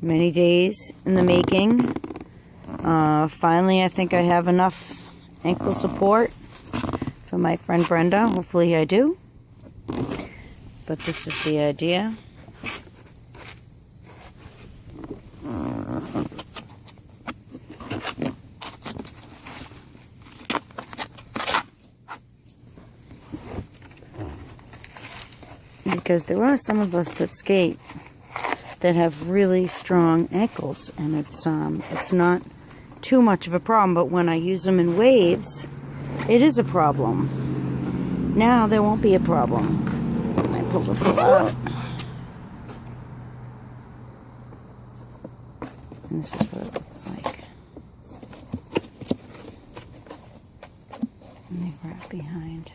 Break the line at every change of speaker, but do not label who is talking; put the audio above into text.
Many days in the making. Finally, I think I have enough ankle support for my friend Brenda. Hopefully I do. But this is the idea. Because there are some of us that skate that have really strong ankles, and it's not too much of a problem, but when I use them in waves, it is a problem. Now there won't be a problem. I pull the pull out. And this is what it looks like. And they wrap behind.